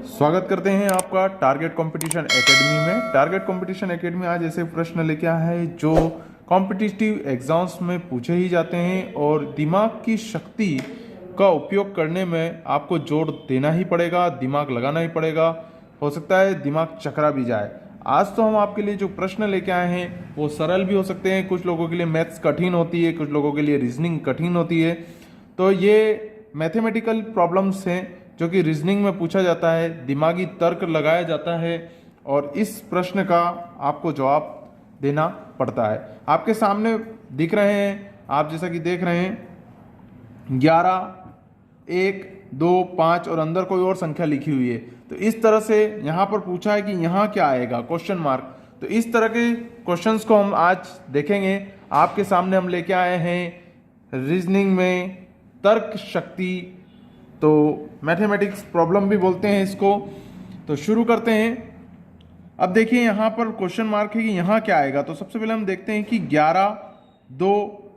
स्वागत करते हैं आपका टारगेट कंपटीशन एकेडमी में। टारगेट कंपटीशन एकेडमी आज ऐसे प्रश्न लेके आया है जो कॉम्पिटिटिव एग्जाम्स में पूछे ही जाते हैं और दिमाग की शक्ति का उपयोग करने में आपको जोर देना ही पड़ेगा, दिमाग लगाना ही पड़ेगा। हो सकता है दिमाग चकरा भी जाए। आज तो हम आपके लिए जो प्रश्न लेके आए हैं वो सरल भी हो सकते हैं, कुछ लोगों के लिए मैथ्स कठिन होती है, कुछ लोगों के लिए रीजनिंग कठिन होती है। तो ये मैथमेटिकल प्रॉब्लम्स हैं जो कि रीजनिंग में पूछा जाता है, दिमागी तर्क लगाया जाता है और इस प्रश्न का आपको जवाब देना पड़ता है। आपके सामने दिख रहे हैं, आप जैसा कि देख रहे हैं 11, 1, 2, 5 और अंदर कोई और संख्या लिखी हुई है। तो इस तरह से यहाँ पर पूछा है कि यहाँ क्या आएगा, क्वेश्चन मार्क। तो इस तरह के क्वेश्चंस को हम आज देखेंगे। आपके सामने हम लेके आए हैं रीजनिंग में तर्क शक्ति, तो मैथमेटिक्स प्रॉब्लम भी बोलते हैं इसको। तो शुरू करते हैं। अब देखिए यहाँ पर क्वेश्चन मार्क है कि यहाँ क्या आएगा। तो सबसे पहले हम देखते हैं कि 11, 2,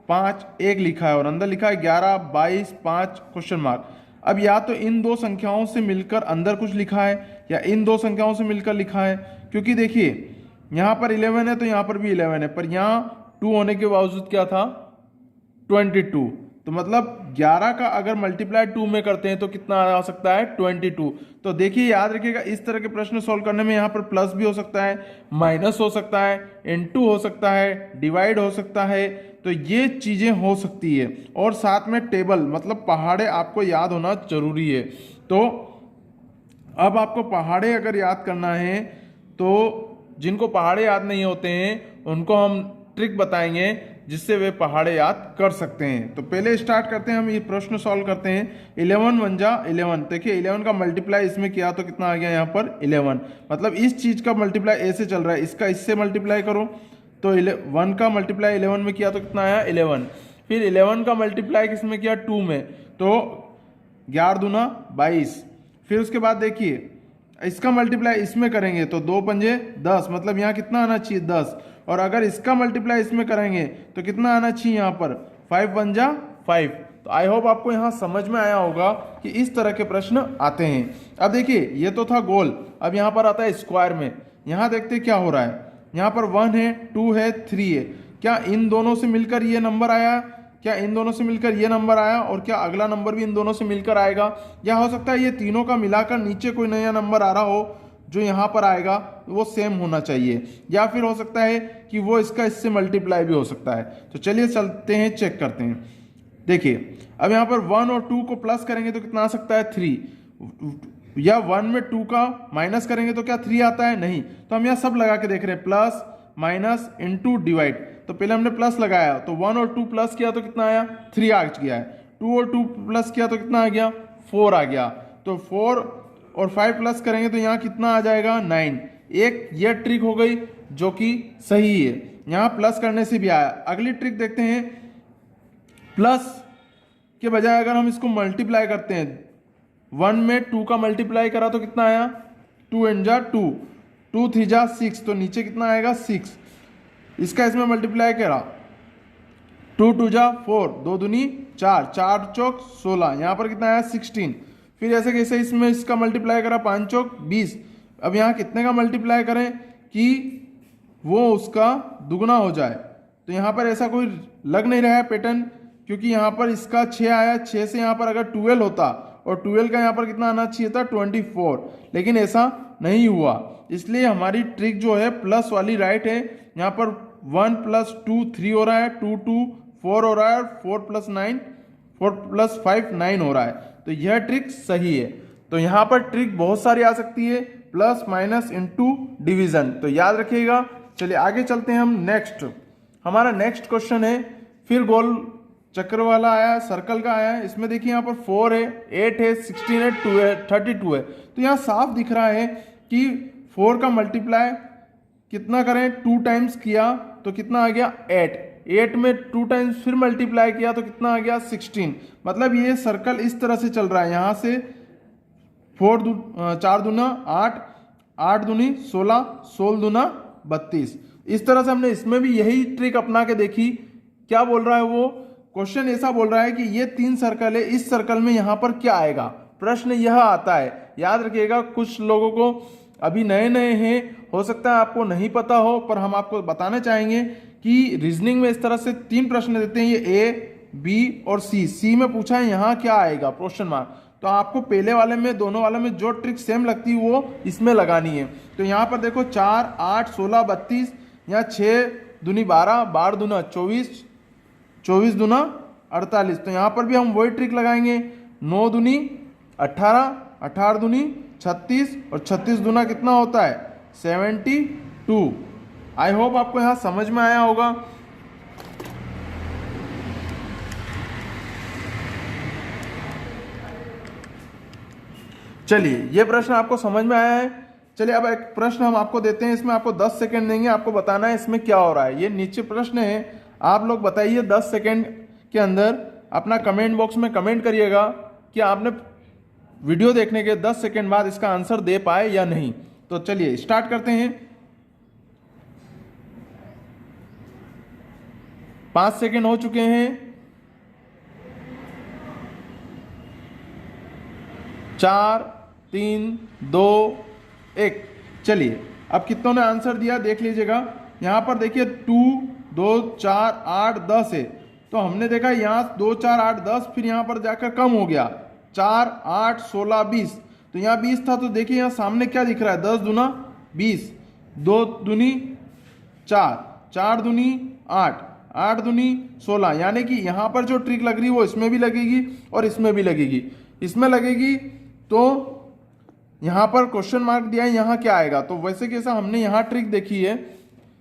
5, 1 लिखा है और अंदर लिखा है 11, 22, 5 क्वेश्चन मार्क। अब या तो इन दो संख्याओं से मिलकर अंदर कुछ लिखा है या इन दो संख्याओं से मिलकर लिखा है, क्योंकि देखिए यहाँ पर 11 है तो यहाँ पर भी 11 है, पर यहाँ 2 होने के बावजूद क्या था 22। तो मतलब 11 का अगर मल्टीप्लाई 2 में करते हैं तो कितना आ सकता है 22। तो देखिए याद रखिएगा, इस तरह के प्रश्न सॉल्व करने में यहाँ पर प्लस भी हो सकता है, माइनस हो सकता है, इनटू हो सकता है, डिवाइड हो सकता है। तो ये चीज़ें हो सकती है और साथ में टेबल मतलब पहाड़े आपको याद होना जरूरी है। तो अब आपको पहाड़े अगर याद करना है तो जिनको पहाड़े याद नहीं होते हैं उनको हम ट्रिक बताएंगे जिससे वे पहाड़े याद कर सकते हैं। तो पहले स्टार्ट करते हैं, हम ये प्रश्न सॉल्व करते हैं। 11 1 जा 11। देखिए 11 का मल्टीप्लाई इसमें किया तो कितना आ गया यहाँ पर 11। मतलब इस चीज का मल्टीप्लाई ऐसे चल रहा है, इसका इससे मल्टीप्लाई करो तो 1 का मल्टीप्लाई 11 में किया तो कितना आया 11। फिर 11 का मल्टीप्लाई किसमें किया 2 में, तो 11 दूना 22। फिर उसके बाद देखिए इसका मल्टीप्लाई इसमें करेंगे तो 2 पंजे 10, मतलब यहाँ कितना आना चाहिए 10। और अगर इसका मल्टीप्लाई इसमें करेंगे तो कितना आना चाहिए यहाँ पर 5 1 जा 5। तो आई होप आपको यहाँ समझ में आया होगा कि इस तरह के प्रश्न आते हैं। अब देखिए ये तो था गोल, अब यहाँ पर आता है स्क्वायर में। यहाँ देखते क्या हो रहा है, यहाँ पर 1 है, 2 है, 3 है। क्या इन दोनों से मिलकर ये नंबर आया, क्या इन दोनों से मिलकर ये नंबर आया और क्या अगला नंबर भी इन दोनों से मिलकर आएगा, या हो सकता है ये तीनों का मिलाकर नीचे कोई नया नंबर आ रहा हो जो यहाँ पर आएगा वो सेम होना चाहिए, या फिर हो सकता है कि वो इसका इससे मल्टीप्लाई भी हो सकता है। तो चलिए चलते हैं चेक करते हैं। देखिए अब यहाँ पर 1 और 2 को प्लस करेंगे तो कितना आ सकता है 3, या 1 में 2 का माइनस करेंगे तो क्या 3 आता है, नहीं। तो हम यहाँ सब लगा के देख रहे हैं, प्लस माइनस इनटू डिवाइड। तो पहले हमने प्लस लगाया तो 1 और 2 प्लस किया तो कितना आया 3 आ गया है, 2 और 2 प्लस किया तो कितना आ गया 4 आ गया। तो 4 और 5 प्लस करेंगे तो यहाँ कितना आ जाएगा 9। एक ये ट्रिक हो गई जो कि सही है, यहाँ प्लस करने से भी आया। अगली ट्रिक देखते हैं, प्लस के बजाय अगर हम इसको मल्टीप्लाई करते हैं, 1 में 2 का मल्टीप्लाई करा तो कितना आया 2 एंड जा 2, 2 3 जा 6, तो नीचे कितना आएगा 6। इसका इसमें मल्टीप्लाई करा 2 2 जा 4, 2 दूनी 4, 4 चौक 16, यहाँ पर कितना आया 16। फिर ऐसे कैसे इसमें इसका मल्टीप्लाई करा 5 चौक 20। अब यहाँ कितने का मल्टीप्लाई करें कि वो उसका दुगना हो जाए। तो यहाँ पर ऐसा कोई लग नहीं रहा है पैटर्न, क्योंकि यहाँ पर इसका 6 आया, 6 से यहाँ पर अगर 12 होता और 12 का यहाँ पर कितना आना चाहिए था 24, लेकिन ऐसा नहीं हुआ। इसलिए हमारी ट्रिक जो है प्लस वाली राइट है। यहाँ पर 1 + 2 3 हो रहा है, 2 2 4 हो रहा है, 4 + 9 4 + 5 9 हो रहा है। तो यह ट्रिक सही है। तो यहाँ पर ट्रिक बहुत सारी आ सकती है, प्लस माइनस इनटू डिवीजन, तो याद रखिएगा। चलिए आगे चलते हैं हम नेक्स्ट। हमारा नेक्स्ट क्वेश्चन है, फिर गोल चक्र वाला आया, सर्कल का आया है। इसमें देखिए यहाँ पर 4 है, 8 है, 16 है, 2 है, 32 है। तो यहाँ साफ दिख रहा है कि 4 का मल्टीप्लाई कितना करें 2 टाइम्स किया तो कितना आ गया 8, 8 में 2 टाइम्स फिर मल्टीप्लाई किया तो कितना आ गया 16। मतलब ये सर्कल इस तरह से चल रहा है, यहाँ से 4 दूना 8, 8 दूनी 16, 16 दूना 32। इस तरह से हमने इसमें भी यही ट्रिक अपना के देखी। क्या बोल रहा है वो क्वेश्चन, ऐसा बोल रहा है कि ये 3 सर्कल है, इस सर्कल में यहाँ पर क्या आएगा, प्रश्न यह आता है। याद रखिएगा, कुछ लोगों को अभी नए नए हैं, हो सकता है आपको नहीं पता हो, पर हम आपको बताना चाहेंगे कि रीजनिंग में इस तरह से 3 प्रश्न देते हैं, ये ए, बी और सी में पूछा है यहाँ क्या आएगा, क्वेश्चन मार्क। तो आपको पहले वाले में, दोनों वाले में जो ट्रिक सेम लगती है वो इसमें लगानी है। तो यहाँ पर देखो 4, 8, 16, 32, यहाँ 6 दूनी 12, 12 दूना 24, 24 दूना 48। तो यहाँ पर भी हम वही ट्रिक लगाएंगे, 9 दूनी 18, 18 दूनी 36 और 36 दूना कितना होता है 72। आई होप आपको यहाँ समझ में आया होगा। चलिए, ये प्रश्न आपको समझ में आया है। चलिए अब एक प्रश्न हम आपको देते हैं, इसमें आपको 10 सेकंड देंगे, आपको बताना है इसमें क्या हो रहा है। ये नीचे प्रश्न है, आप लोग बताइए 10 सेकंड के अंदर अपना कमेंट बॉक्स में कमेंट करिएगा कि आपने वीडियो देखने के 10 सेकंड बाद इसका आंसर दे पाए या नहीं। तो चलिए स्टार्ट करते हैं। 5 सेकंड हो चुके हैं। 4, 3, 2, 1। चलिए अब कितनों ने आंसर दिया देख लीजिएगा। यहां पर देखिए 2, 2, 4, 8, 10 है। तो हमने देखा यहाँ 2, 4, 8, 10, फिर यहाँ पर जाकर कम हो गया 4, 8, 16, 20। तो यहाँ 20 था, तो देखिए यहाँ सामने क्या दिख रहा है 10 दूना 20, 2 दूनी 4, 4 दूनी 8, 8 दूनी 16। यानी कि यहाँ पर जो ट्रिक लग रही है वो इसमें भी लगेगी और इसमें भी लगेगी। इसमें लगेगी तो यहाँ पर क्वेश्चन मार्क दिया है, यहाँ क्या आएगा। तो वैसे कैसा हमने यहाँ ट्रिक देखी है,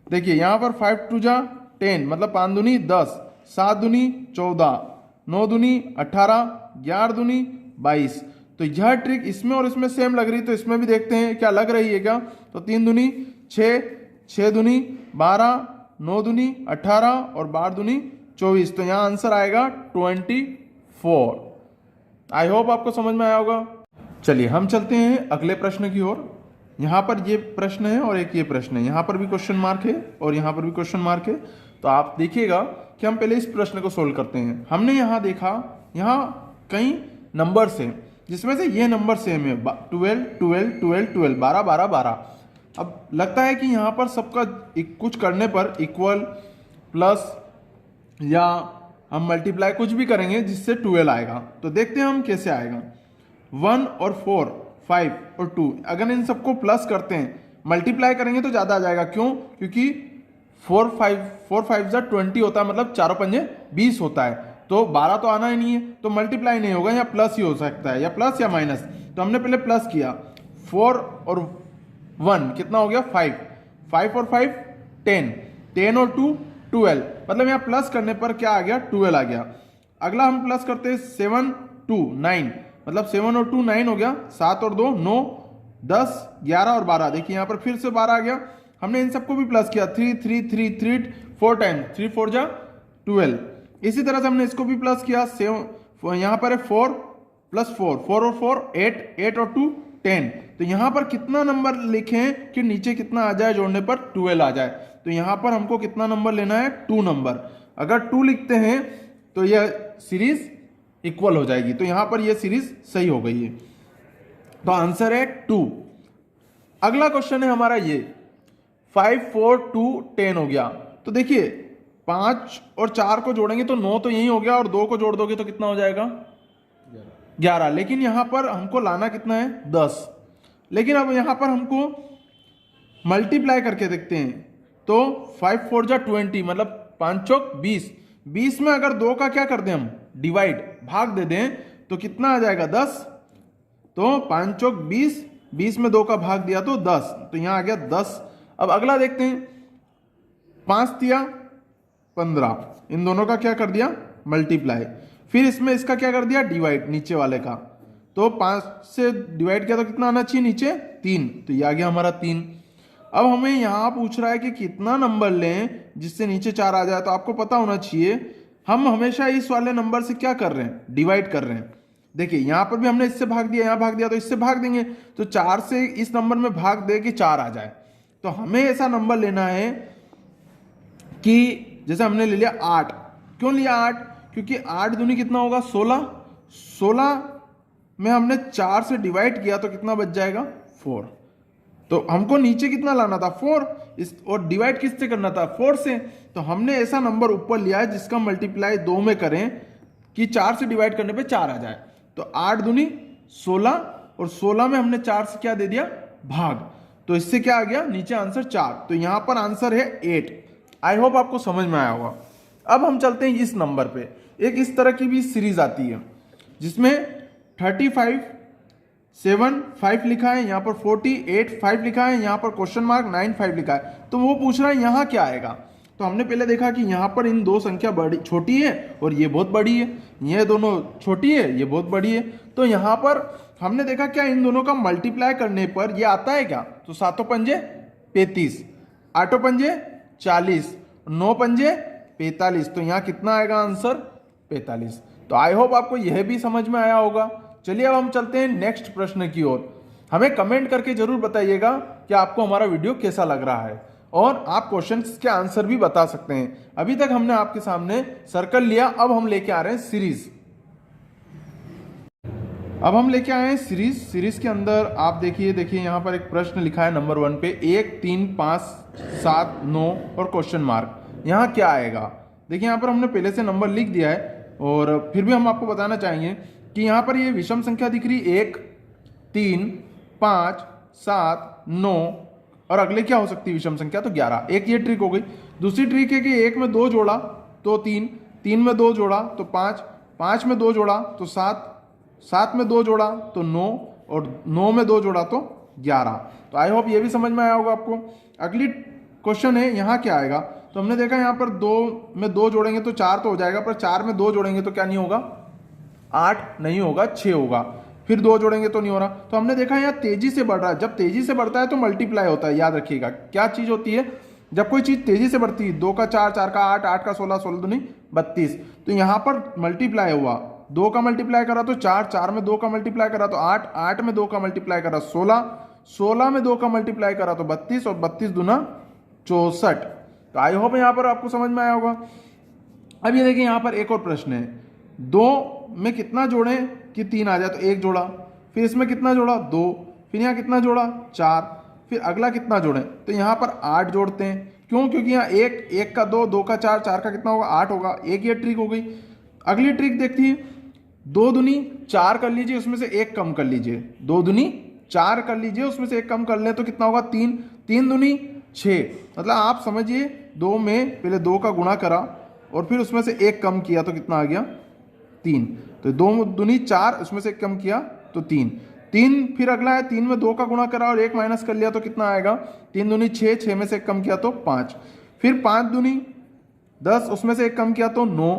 देखिए यहाँ पर 5 2 जा 10, मतलब 5 दूनी 10, 7 दूनी 14, 9 दूनी 18, 11 दूनी 22। तो यह ट्रिक इसमें और इसमें सेम लग रही, तो इसमें भी देखते हैं क्या लग रही है क्या। तो 3 दूनी 6, 6 दूनी 12, 9 दूनी 18 और 12 दूनी 24। तो यहाँ आंसर आएगा 24। आई होप आपको समझ में आया होगा। चलिए हम चलते हैं अगले प्रश्न की ओर। यहाँ पर ये प्रश्न है और एक ये प्रश्न है, यहाँ पर भी क्वेश्चन मार्क है और यहाँ पर भी क्वेश्चन मार्क है। तो आप देखिएगा कि हम पहले इस प्रश्न को सोल्व करते हैं। हमने यहाँ देखा, यहाँ कई नंबर्स हैं जिसमें से ये नंबर सेम है 12, 12, 12, 12, 12, 12, 12। अब लगता है कि यहाँ पर सबका कुछ करने पर इक्वल, प्लस या हम मल्टीप्लाई कुछ भी करेंगे जिससे 12 आएगा। तो देखते हैं हम कैसे आएगा। 1 और 4, 5 और 2, अगर इन सबको प्लस करते हैं, मल्टीप्लाई करेंगे तो ज़्यादा आ जाएगा। क्यों? क्योंकि 4 5 जा 20 होता है, मतलब 4 पंजे 20 होता है। तो 12 तो आना ही नहीं है, तो मल्टीप्लाई नहीं होगा, या प्लस ही हो सकता है, या प्लस या माइनस। तो हमने पहले प्लस किया, 4 और 1 कितना हो गया 5, 5 और 5 10, 10 और 2 12, मतलब यहाँ प्लस करने पर क्या आ गया 12 आ गया। अगला हम प्लस करते हैं 7 2 9, मतलब 7 और 2 9 हो गया, 7 और 2 9, 10 11 और 12। देखिए यहाँ पर फिर से 12 आ गया। हमने इन सबको भी प्लस किया, 3 3 3 3 4 टाइम, 3 4 जा 12। इसी तरह से हमने इसको भी प्लस किया, यहाँ पर है 4 प्लस 4, 4 और 4 8, 8 और 2 10। तो यहाँ पर कितना नंबर लिखें कि नीचे कितना आ जाए जोड़ने पर 12 आ जाए। तो यहाँ पर हमको कितना नंबर लेना है 2 नंबर। अगर 2 लिखते हैं तो यह सीरीज इक्वल हो जाएगी। तो यहाँ पर यह सीरीज सही हो गई है, तो आंसर है 2। अगला क्वेश्चन है हमारा ये 5 4 2 10 हो गया। तो देखिए 5 और 4 को जोड़ेंगे तो 9 तो यही हो गया, और 2 को जोड़ दोगे तो कितना हो जाएगा 11। लेकिन यहां पर हमको लाना कितना है 10। लेकिन अब यहां पर हमको मल्टीप्लाई करके देखते हैं। तो 5 4 जा 20, मतलब 5 चौक 20, 20 में अगर 2 का क्या कर दें हम डिवाइड, भाग दे दें, तो कितना आ जाएगा 10। तो 5 चौक 20, 20 में 2 का भाग दिया तो 10, तो यहां आ गया 10। अब अगला देखते हैं, 5 दिया 15, इन दोनों का क्या कर दिया मल्टीप्लाई, फिर इसमें इसका क्या कर दिया डिवाइड, नीचे वाले का। तो 5 से डिवाइड किया तो कितना आना चाहिए नीचे 3, तो ये आ गया हमारा 3। अब हमें यहां पूछ रहा है कि कितना नंबर लें जिससे नीचे 4 आ जाए। तो आपको पता होना चाहिए हम हमेशा इस वाले नंबर से क्या कर रहे हैं डिवाइड कर रहे हैं। देखिए यहां पर भी हमने इससे भाग दिया, यहां भाग दिया, तो इससे भाग देंगे, तो 4 से इस नंबर में भाग दे कि 4 आ जाए। तो हमें ऐसा नंबर लेना है कि जैसे हमने ले लिया 8। क्यों लिया 8? क्योंकि 8 दूनी कितना होगा 16, 16 में हमने 4 से डिवाइड किया तो कितना बच जाएगा 4। तो हमको नीचे कितना लाना था 4, और डिवाइड किससे करना था 4 से। तो हमने ऐसा नंबर ऊपर लिया है जिसका मल्टीप्लाई 2 में करें कि 4 से डिवाइड करने पे 4 आ जाए। तो 8 दूनी 16, और 16 में हमने 4 से क्या दे दिया भाग, तो इससे क्या आ गया नीचे आंसर 4। तो यहां पर आंसर है 8। आई होप आपको समझ में आया होगा। अब हम चलते हैं इस नंबर पे। एक इस तरह की भी सीरीज आती है जिसमें 35 7 5 लिखा है, यहाँ पर 48 5 लिखा है, यहाँ पर क्वेश्चन मार्क 9 5 लिखा है। तो वो पूछ रहा है यहाँ क्या आएगा। तो हमने पहले देखा कि यहाँ पर इन दो संख्या बड़ी छोटी है और ये बहुत बड़ी है, ये दोनों छोटी है ये बहुत बड़ी है। तो यहाँ पर हमने देखा क्या इन दोनों का मल्टीप्लाई करने पर ये आता है क्या, तो 7 पंजे 35, 8 पंजे 40, 9 पंजे 45। तो यहाँ कितना आएगा आंसर 45। तो आई होप आपको यह भी समझ में आया होगा। चलिए अब हम चलते हैं नेक्स्ट प्रश्न की ओर। हमें कमेंट करके जरूर बताइएगा कि आपको हमारा वीडियो कैसा लग रहा है, और आप क्वेश्चंस के आंसर भी बता सकते हैं। अभी तक हमने आपके सामने सर्कल लिया, अब हम लेके आ रहे हैं सीरीज। अब हम लेके आए हैं सीरीज के अंदर आप देखिए यहाँ पर एक प्रश्न लिखा है नंबर 1 पे 1 3 5 7 9 और क्वेश्चन मार्क। यहाँ क्या आएगा, देखिए यहाँ पर हमने पहले से नंबर लिख दिया है, और फिर भी हम आपको बताना चाहेंगे कि यहाँ पर ये विषम संख्या दिख रही 1 3 5 7 9, और अगले क्या हो सकती है विषम संख्या, तो 11। एक ये ट्रिक हो गई। दूसरी ट्रिक है कि 1 में 2 जोड़ा तो 3, 3 में 2 जोड़ा तो 5, 5 में 2 जोड़ा तो 7, 7 में 2 जोड़ा तो 9, और 9 में 2 जोड़ा तो 11। तो आई होप ये भी समझ में आया होगा आपको। अगली क्वेश्चन है यहाँ क्या आएगा, तो हमने देखा यहाँ पर 2 में 2 जोड़ेंगे तो 4 तो हो जाएगा, पर 4 में 2 जोड़ेंगे तो क्या नहीं होगा 8 नहीं होगा 6 होगा, फिर 2 जोड़ेंगे तो नहीं हो रहा। तो हमने देखा यहाँ तेजी से बढ़ रहा है, जब तेजी से बढ़ता है तो मल्टीप्लाई होता है। याद रखिएगा क्या चीज होती है, जब कोई चीज तेजी से बढ़ती है 2 का 4, 4 का 8, 8 का 16, 16 दूनी 32। तो यहाँ पर मल्टीप्लाई हुआ, 2 का मल्टीप्लाई करा तो 4, 4 में 2 का मल्टीप्लाई करा तो 8, 8 में 2 का मल्टीप्लाई करा 16, 16 में 2 का मल्टीप्लाई करा तो 32, और 32 दूना 64। तो आई होप यहाँ पर आपको समझ में आया होगा। अब ये देखिए यहाँ पर एक और प्रश्न है, 2 में कितना जोड़े कि 3 आ जाए, तो 1 जोड़ा, फिर इसमें कितना जोड़ा 2, फिर यहाँ कितना जोड़ा 4, फिर अगला कितना जोड़े, तो यहाँ पर 8 जोड़ते हैं। क्यों, क्योंकि यहाँ 1, 1 का 2, 2 का 4, 4 का कितना होगा 8 होगा। एक ये ट्रिक हो गई। अगली ट्रिक देखती है, 2 दूनी 4 कर लीजिए, उसमें से 1 कम कर लीजिए, 2 दूनी 4 कर लीजिए, उसमें से 1 कम कर ले तो कितना होगा 3, 3 दूनी 6। मतलब आप समझिए 2 में पहले 2 का गुणा करा और फिर उसमें से 1 कम किया तो कितना आ गया 3। तो 2 दूनी 4, उसमें से 1 कम किया तो 3, 3 फिर अगला है 3 में 2 का गुणा करा और 1 माइनस कर लिया तो कितना आएगा 3 दूनी 6, 6 में से 1 कम किया तो 5, फिर 5 दूनी 10, उसमें से 1 कम किया तो 9,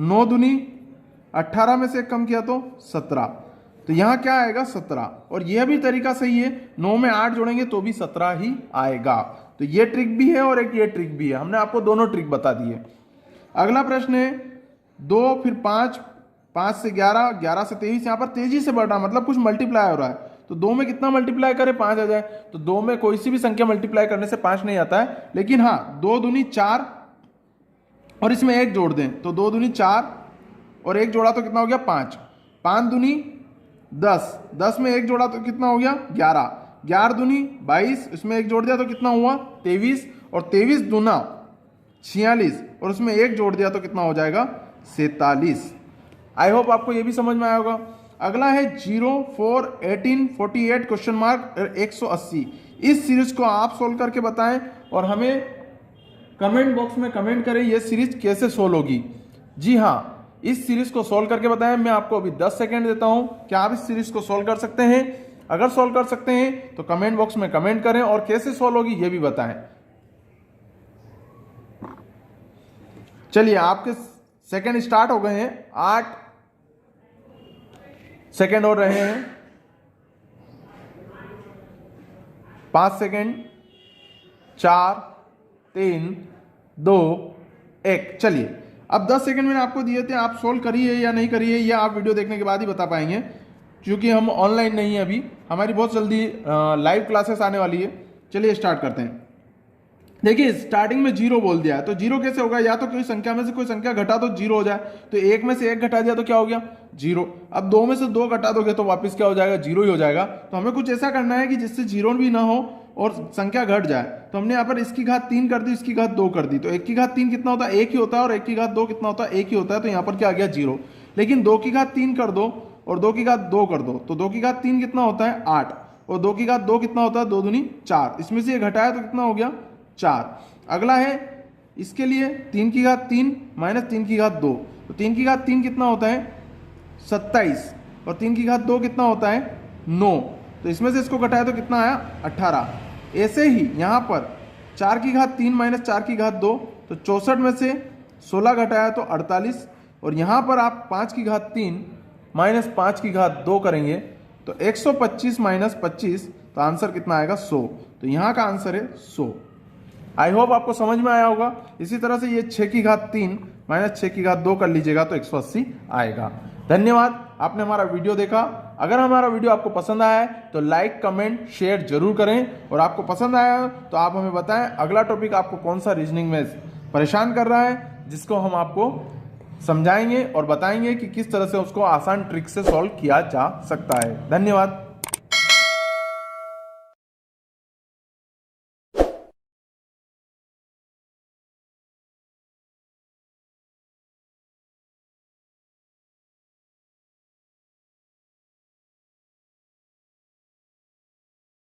9 दूनी 18 में से 1 कम किया तो 17। तो यहाँ क्या आएगा 17। और यह भी तरीका सही है, 9 में 8 जोड़ेंगे तो भी 17 ही आएगा। तो ये ट्रिक भी है और एक ये ट्रिक भी है, हमने आपको दोनों ट्रिक बता दी है। अगला प्रश्न है 2 फिर 5, 5 से 11, 11 से 23। यहाँ पर तेजी से बढ़ रहा मतलब कुछ मल्टीप्लाई हो रहा है। तो 2 में कितना मल्टीप्लाई करे 5 आ जाए, तो 2 में कोई सी भी संख्या मल्टीप्लाई करने से 5 नहीं आता है। लेकिन हाँ 2 दूनी 4 और इसमें 1 जोड़ दें तो 2 दूनी 4 और 1 जोड़ा तो कितना हो गया 5, 5 दूनी 10, 10 में 1 जोड़ा तो कितना हो गया 11, 11 दूनी 22, इसमें 1 जोड़ दिया तो कितना हुआ 23, और 23 दूना 46 और उसमें 1 जोड़ दिया तो कितना हो जाएगा 47। आई होप आपको ये भी समझ में आया होगा। अगला है 0 4 18 48 क्वेश्चन मार्क 180। इस सीरीज को आप सोल्व करके बताएं और हमें कमेंट बॉक्स में कमेंट करें ये सीरीज कैसे सोल्व होगी। जी हाँ, इस सीरीज को सोल्व करके बताएं। मैं आपको अभी 10 सेकंड देता हूं, क्या आप इस सीरीज को सोल्व कर सकते हैं? अगर सोल्व कर सकते हैं तो कमेंट बॉक्स में कमेंट करें और कैसे सोल्व होगी ये भी बताएं। चलिए आपके सेकंड स्टार्ट हो गए हैं, 8 सेकंड और रहे हैं, 5 सेकंड, 4 3 2 1। चलिए अब 10 सेकंड मैंने आपको दिए थे, आप सोल्व करिए या नहीं करिए ये आप वीडियो देखने के बाद ही बता पाएंगे, क्योंकि हम ऑनलाइन नहीं है अभी, हमारी बहुत जल्दी लाइव क्लासेस आने वाली है। चलिए स्टार्ट करते हैं। देखिए स्टार्टिंग में जीरो बोल दिया है, तो जीरो कैसे होगा, या तो कोई संख्या में से कोई संख्या घटा दो जीरो हो जाए, तो एक में से एक घटा दिया तो क्या हो गया जीरो। अब दो में से दो घटा दोगे तो वापस क्या हो जाएगा, जीरो ही हो जाएगा। तो हमें कुछ ऐसा करना है कि जिससे जीरो भी ना हो और संख्या घट जाए। तो हमने यहाँ पर इसकी घात 3 कर दी, इसकी घात 2 कर दी, तो एक की घात 3 कितना होता है, एक ही होता है, और एक की घात 2 कितना होता है, एक ही होता है। तो यहाँ पर क्या आ गया जीरो। लेकिन 2 की घात 3 कर दो और 2 की घात 2 कर दो, तो 2 की घात 3 कितना होता है 8, और 2 की घात 2 कितना होता है 2 दूनी 4, इसमें से ये घटाया तो कितना हो गया 4। अगला है इसके लिए 3 की घात 3 माइनस 3 की घात 2, तो 3 की घात 3 कितना होता है 27, और 3 की घात 2 कितना होता है 9, तो इसमें से इसको घटाया तो कितना आया 18। ऐसे ही यहाँ पर 4 की घात 3 माइनस 4 की घात 2, तो 64 में से 16 घटाया तो 48, और यहाँ पर आप 5 की घात 3 माइनस 5 की घात 2 करेंगे तो 125 माइनस 25, तो आंसर कितना आएगा 100। तो यहाँ का आंसर है 100। आई होप आपको समझ में आया होगा। इसी तरह से ये 6 की घात 3 माइनस 6 की घात 2 कर लीजिएगा तो 180 आएगा। धन्यवाद, आपने हमारा वीडियो देखा। अगर हमारा वीडियो आपको पसंद आया है तो लाइक कमेंट शेयर जरूर करें, और आपको पसंद आया तो आप हमें बताएं अगला टॉपिक आपको कौन सा रीजनिंग में परेशान कर रहा है, जिसको हम आपको समझाएंगे और बताएंगे कि किस तरह से उसको आसान ट्रिक से सॉल्व किया जा सकता है। धन्यवाद।